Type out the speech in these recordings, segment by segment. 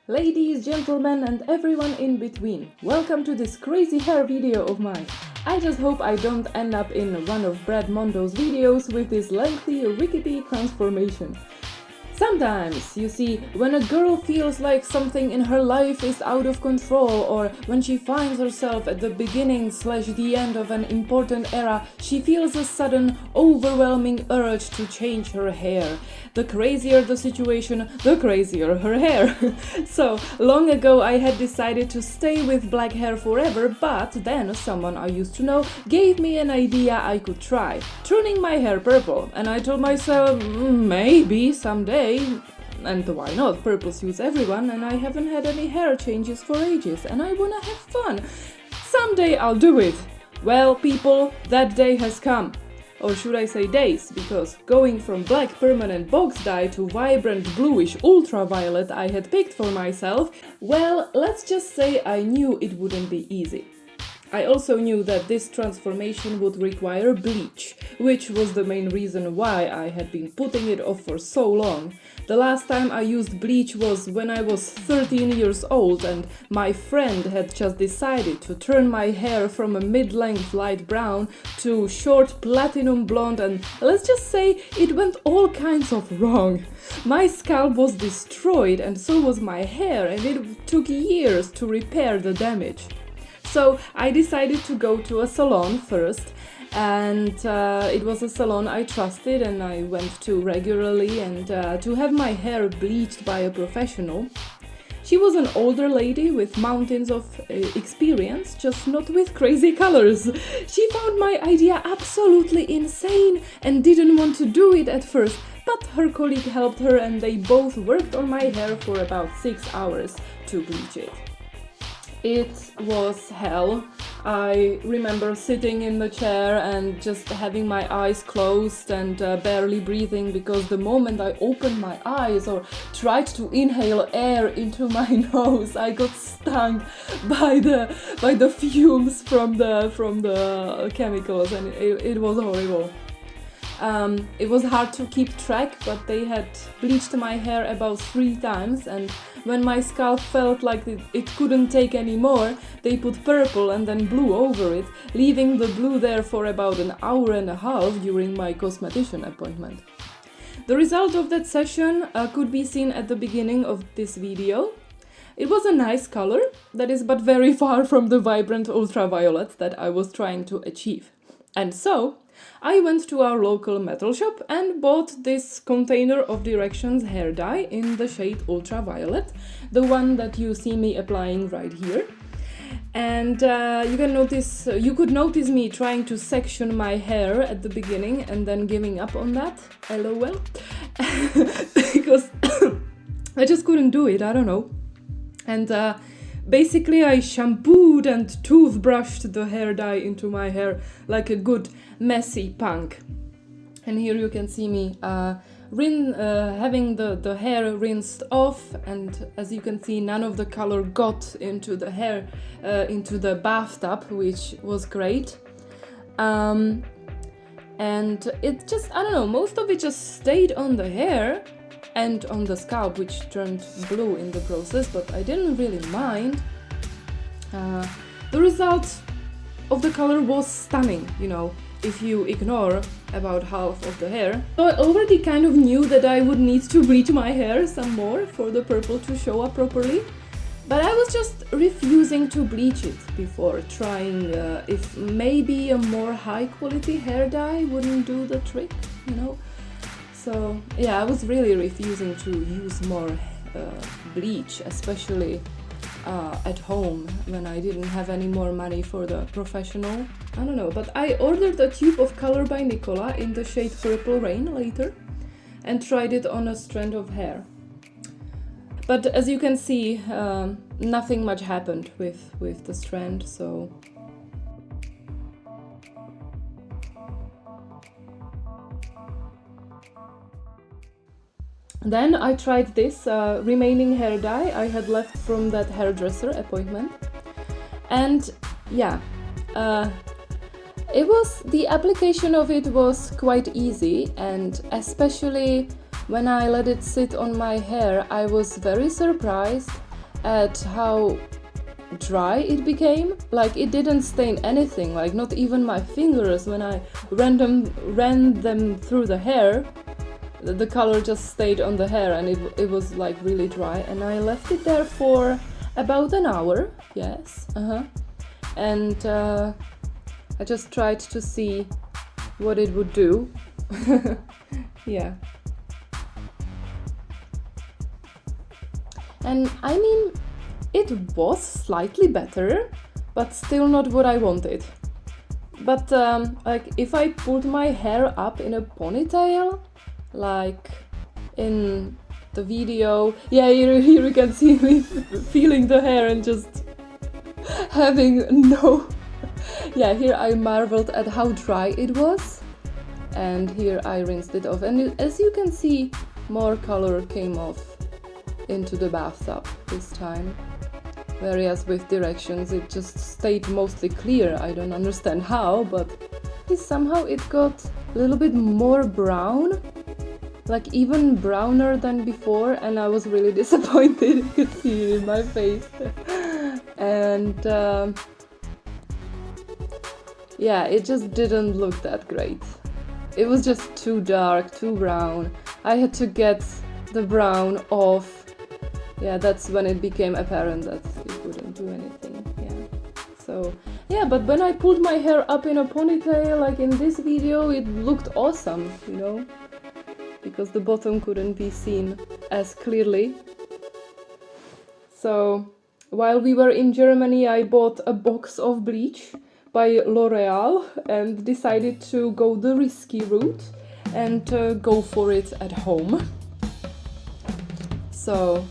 Ladies, gentlemen, and everyone in between, welcome to this crazy hair video of mine. I just hope I don't end up in one of Brad Mondo's videos with this lengthy, rickety transformation. Sometimes, you see, when a girl feels like something in her life is out of control, or when she finds herself at the beginning/the end of an important era, she feels a sudden, overwhelming urge to change her hair. The crazier the situation, the crazier her hair. So, long ago I had decided to stay with black hair forever, but then someone I used to know gave me an idea I could try, turning my hair purple, and I told myself, maybe someday. And why not? Purple suits everyone, and I haven't had any hair changes for ages, and I wanna have fun. Someday I'll do it. Well, people, that day has come. Or should I say days, because going from black permanent box dye to vibrant bluish ultraviolet I had picked for myself, well, let's just say I knew it wouldn't be easy. I also knew that this transformation would require bleach, which was the main reason why I had been putting it off for so long. The last time I used bleach was when I was 13 years old, and my friend had just decided to turn my hair from a mid-length light brown to short platinum blonde, and let's just say it went all kinds of wrong. My scalp was destroyed, and so was my hair, and it took years to repair the damage. So I decided to go to a salon first, and it was a salon I trusted and I went to regularly, and to have my hair bleached by a professional. She was an older lady with mountains of experience, just not with crazy colors. She found my idea absolutely insane and didn't want to do it at first, but her colleague helped her and they both worked on my hair for about 6 hours to bleach it. It was hell. I remember sitting in the chair and just having my eyes closed and barely breathing, because the moment I opened my eyes or tried to inhale air into my nose, I got stung by the fumes from the chemicals, and it was horrible. It was hard to keep track, but they had bleached my hair about 3 times, and when my scalp felt like it couldn't take any more, they put purple and then blue over it, leaving the blue there for about an hour and a half during my cosmetician appointment. The result of that session could be seen at the beginning of this video. It was a nice color, that is, but very far from the vibrant ultraviolet that I was trying to achieve. And so, I went to our local metal shop and bought this container of Directions hair dye in the shade Ultraviolet, the one that you see me applying right here. And you could notice me trying to section my hair at the beginning and then giving up on that, lol, because I just couldn't do it, I don't know. And basically, I shampooed and toothbrushed the hair dye into my hair like a good messy punk. And here you can see me having the hair rinsed off, and as you can see, none of the color got into the hair, into the bathtub, which was great. And it just, I don't know, most of it just stayed on the hair and on the scalp, which turned blue in the process, but I didn't really mind. The result of the color was stunning, if you ignore about half of the hair. So I already kind of knew that I would need to bleach my hair some more for the purple to show up properly, but I was just refusing to bleach it before trying if maybe a more high quality hair dye wouldn't do the trick, So yeah, I was really refusing to use more bleach, especially at home when I didn't have any more money for the professional. I don't know, but I ordered a tube of Color by Nicola in the shade Purple Rain later and tried it on a strand of hair. But as you can see, nothing much happened with the strand, so... Then I tried this remaining hair dye I had left from that hairdresser appointment, and yeah, the application of it was quite easy, and especially when I let it sit on my hair, I was very surprised at how dry it became. Like, it didn't stain anything, like not even my fingers. When I ran them through the hair, the color just stayed on the hair, and it was like really dry. And I left it there for about an hour. Yes, and I just tried to see what it would do. Yeah. And I mean, it was slightly better, but still not what I wanted. But like, if I pulled my hair up in a ponytail, like in the video, yeah, here you can see me feeling the hair and just having no... Yeah, here I marveled at how dry it was, and here I rinsed it off, and as you can see, more color came off into the bathtub this time, whereas with directions it just stayed mostly clear. I don't understand how, but somehow it got a little bit more brown, like even browner than before, and I was really disappointed. You could see it in my face. And yeah, it just didn't look that great. It was just too dark, too brown. I had to get the brown off. Yeah, that's when it became apparent that it wouldn't do anything. Yeah. So yeah, but when I pulled my hair up in a ponytail, like in this video, it looked awesome, you know, because the bottom couldn't be seen as clearly. So while we were in Germany, I bought a box of bleach by L'Oreal and decided to go the risky route and go for it at home. So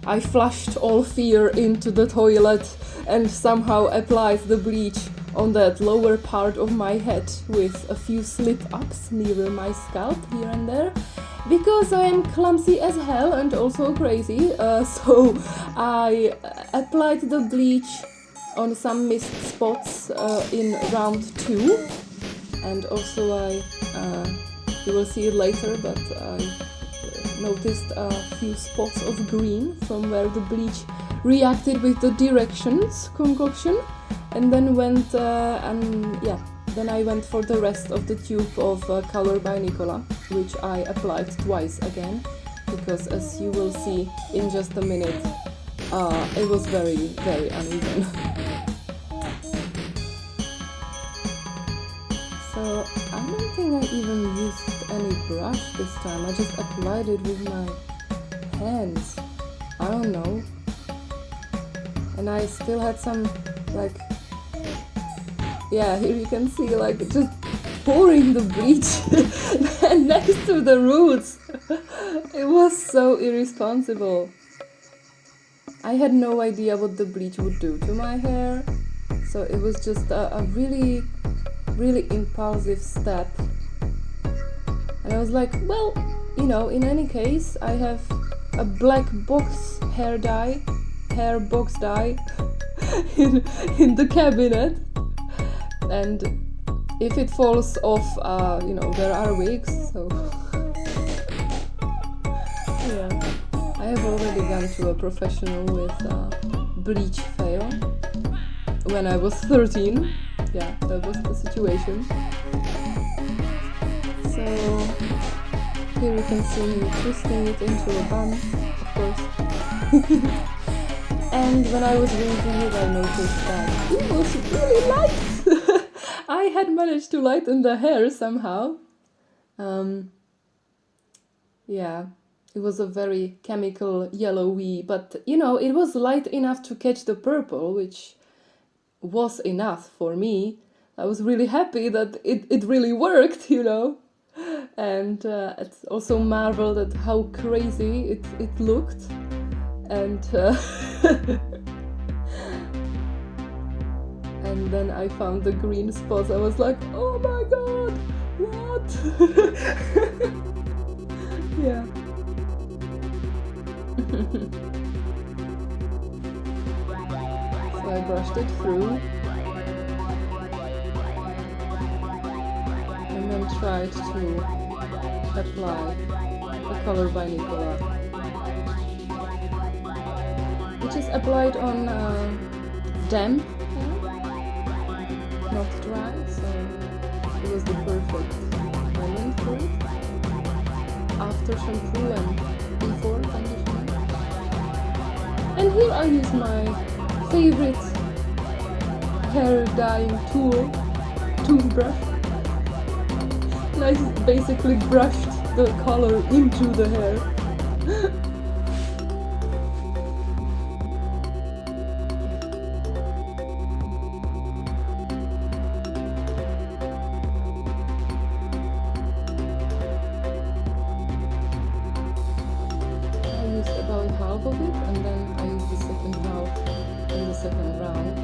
I flushed all fear into the toilet and somehow applied the bleach on that lower part of my head with a few slip-ups near my scalp here and there, because I am clumsy as hell and also crazy. So I applied the bleach on some missed spots in round 2, and also you will see it later, but I noticed a few spots of green from where the bleach reacted with the directions concoction, and then went then I went for the rest of the tube of Color by Nicola, which I applied twice again, because as you will see in just a minute, it was very, very uneven. So I don't think I even used any brush this time. I just applied it with my hands. I don't know. And I still had some, like, yeah, here you can see, like, just pouring the bleach next to the roots. It was so irresponsible. I had no idea what the bleach would do to my hair, so it was just a really, really impulsive step. And I was like, well, you know, in any case, I have a black box hair box dye in the cabinet, and if it falls off, you know, there are wigs, so yeah. I have already gone to a professional with bleach fail when I was 13. Yeah, that was the situation. So here you can see me twisting it into a bun, of course. And when I was rinsing it, I noticed that it was really light. I had managed to lighten the hair somehow. Yeah, it was a very chemical yellowy, but you know, it was light enough to catch the purple, which was enough for me. I was really happy that it really worked, you know. And it's also marveled at how crazy it looked. And and then I found the green spots. I was like, oh my god, what? Yeah. So I brushed it through and then tried to apply the Color by Nicola. which is applied on damp hair, not dry, so it was the perfect moment for it. After shampoo and before conditioner. And here I use my favorite hair dyeing tool, toothbrush. And I basically brushed the color into the hair. About half of it, and then I used the second half in the second round.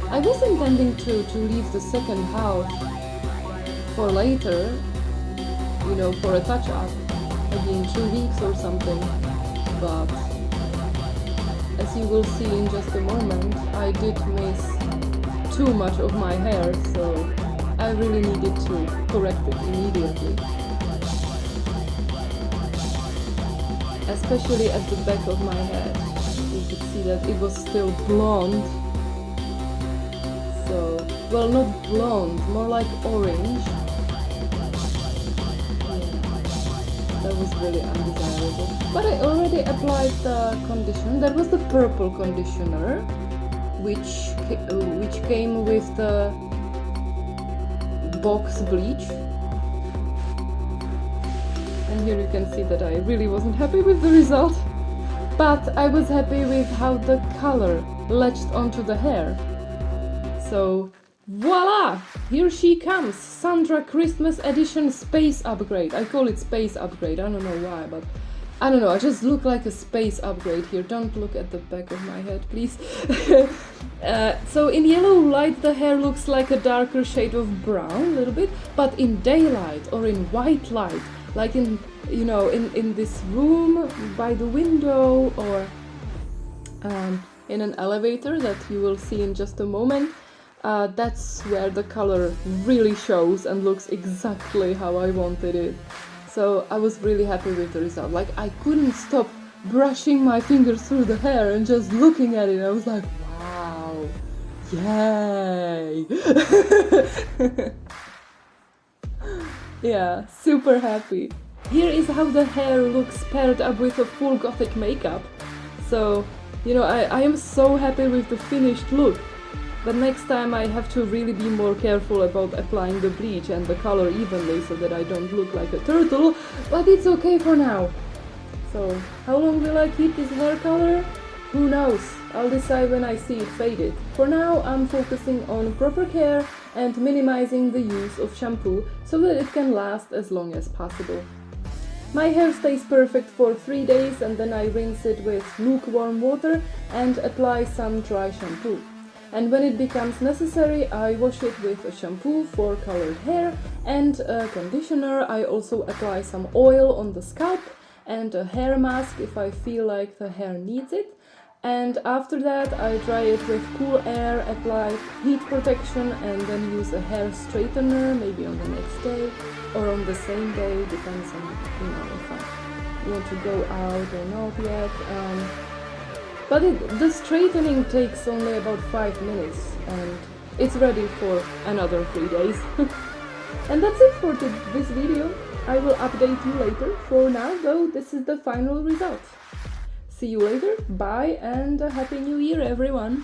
I was intending to leave the second half for later, you know, for a touch-up, maybe in 2 weeks or something, but as you will see in just a moment, I did miss too much of my hair, so I really needed to correct it immediately. Especially at the back of my head, you could see that it was still blonde. So, well, not blonde, more like orange. Yeah, that was really undesirable. But I already applied the conditioner. That was the purple conditioner, which came with the box bleach. And here you can see that I really wasn't happy with the result, but I was happy with how the color latched onto the hair. So voila! Here she comes! Sandra Christmas Edition Space Upgrade. I call it Space Upgrade, I don't know why, but I don't know, I just look like a space upgrade here. Don't look at the back of my head, please. So in yellow light the hair looks like a darker shade of brown, a little bit, but in daylight or in white light, like in, you know, in this room by the window, or in an elevator that you will see in just a moment, that's where the color really shows and looks exactly how I wanted it. So I was really happy with the result. Like, I couldn't stop brushing my fingers through the hair and just looking at it. I was like, wow, yay! Yeah, super happy. Here is how the hair looks paired up with a full gothic makeup. So, you know, I am so happy with the finished look. But next time I have to really be more careful about applying the bleach and the color evenly so that I don't look like a turtle, but it's okay for now. So, how long will I keep this hair color? Who knows? I'll decide when I see it faded. For now, I'm focusing on proper care and minimizing the use of shampoo so that it can last as long as possible. My hair stays perfect for 3 days, and then I rinse it with lukewarm water and apply some dry shampoo. And when it becomes necessary, I wash it with a shampoo for colored hair and a conditioner. I also apply some oil on the scalp and a hair mask if I feel like the hair needs it. And after that I dry it with cool air, apply heat protection, and then use a hair straightener, maybe on the next day or on the same day, depends on, you know, if I want to go out or not yet. But the straightening takes only about 5 minutes and it's ready for another 3 days. And that's it for this video. I will update you later. For now though, this is the final result. See you later, bye, and a Happy New Year everyone!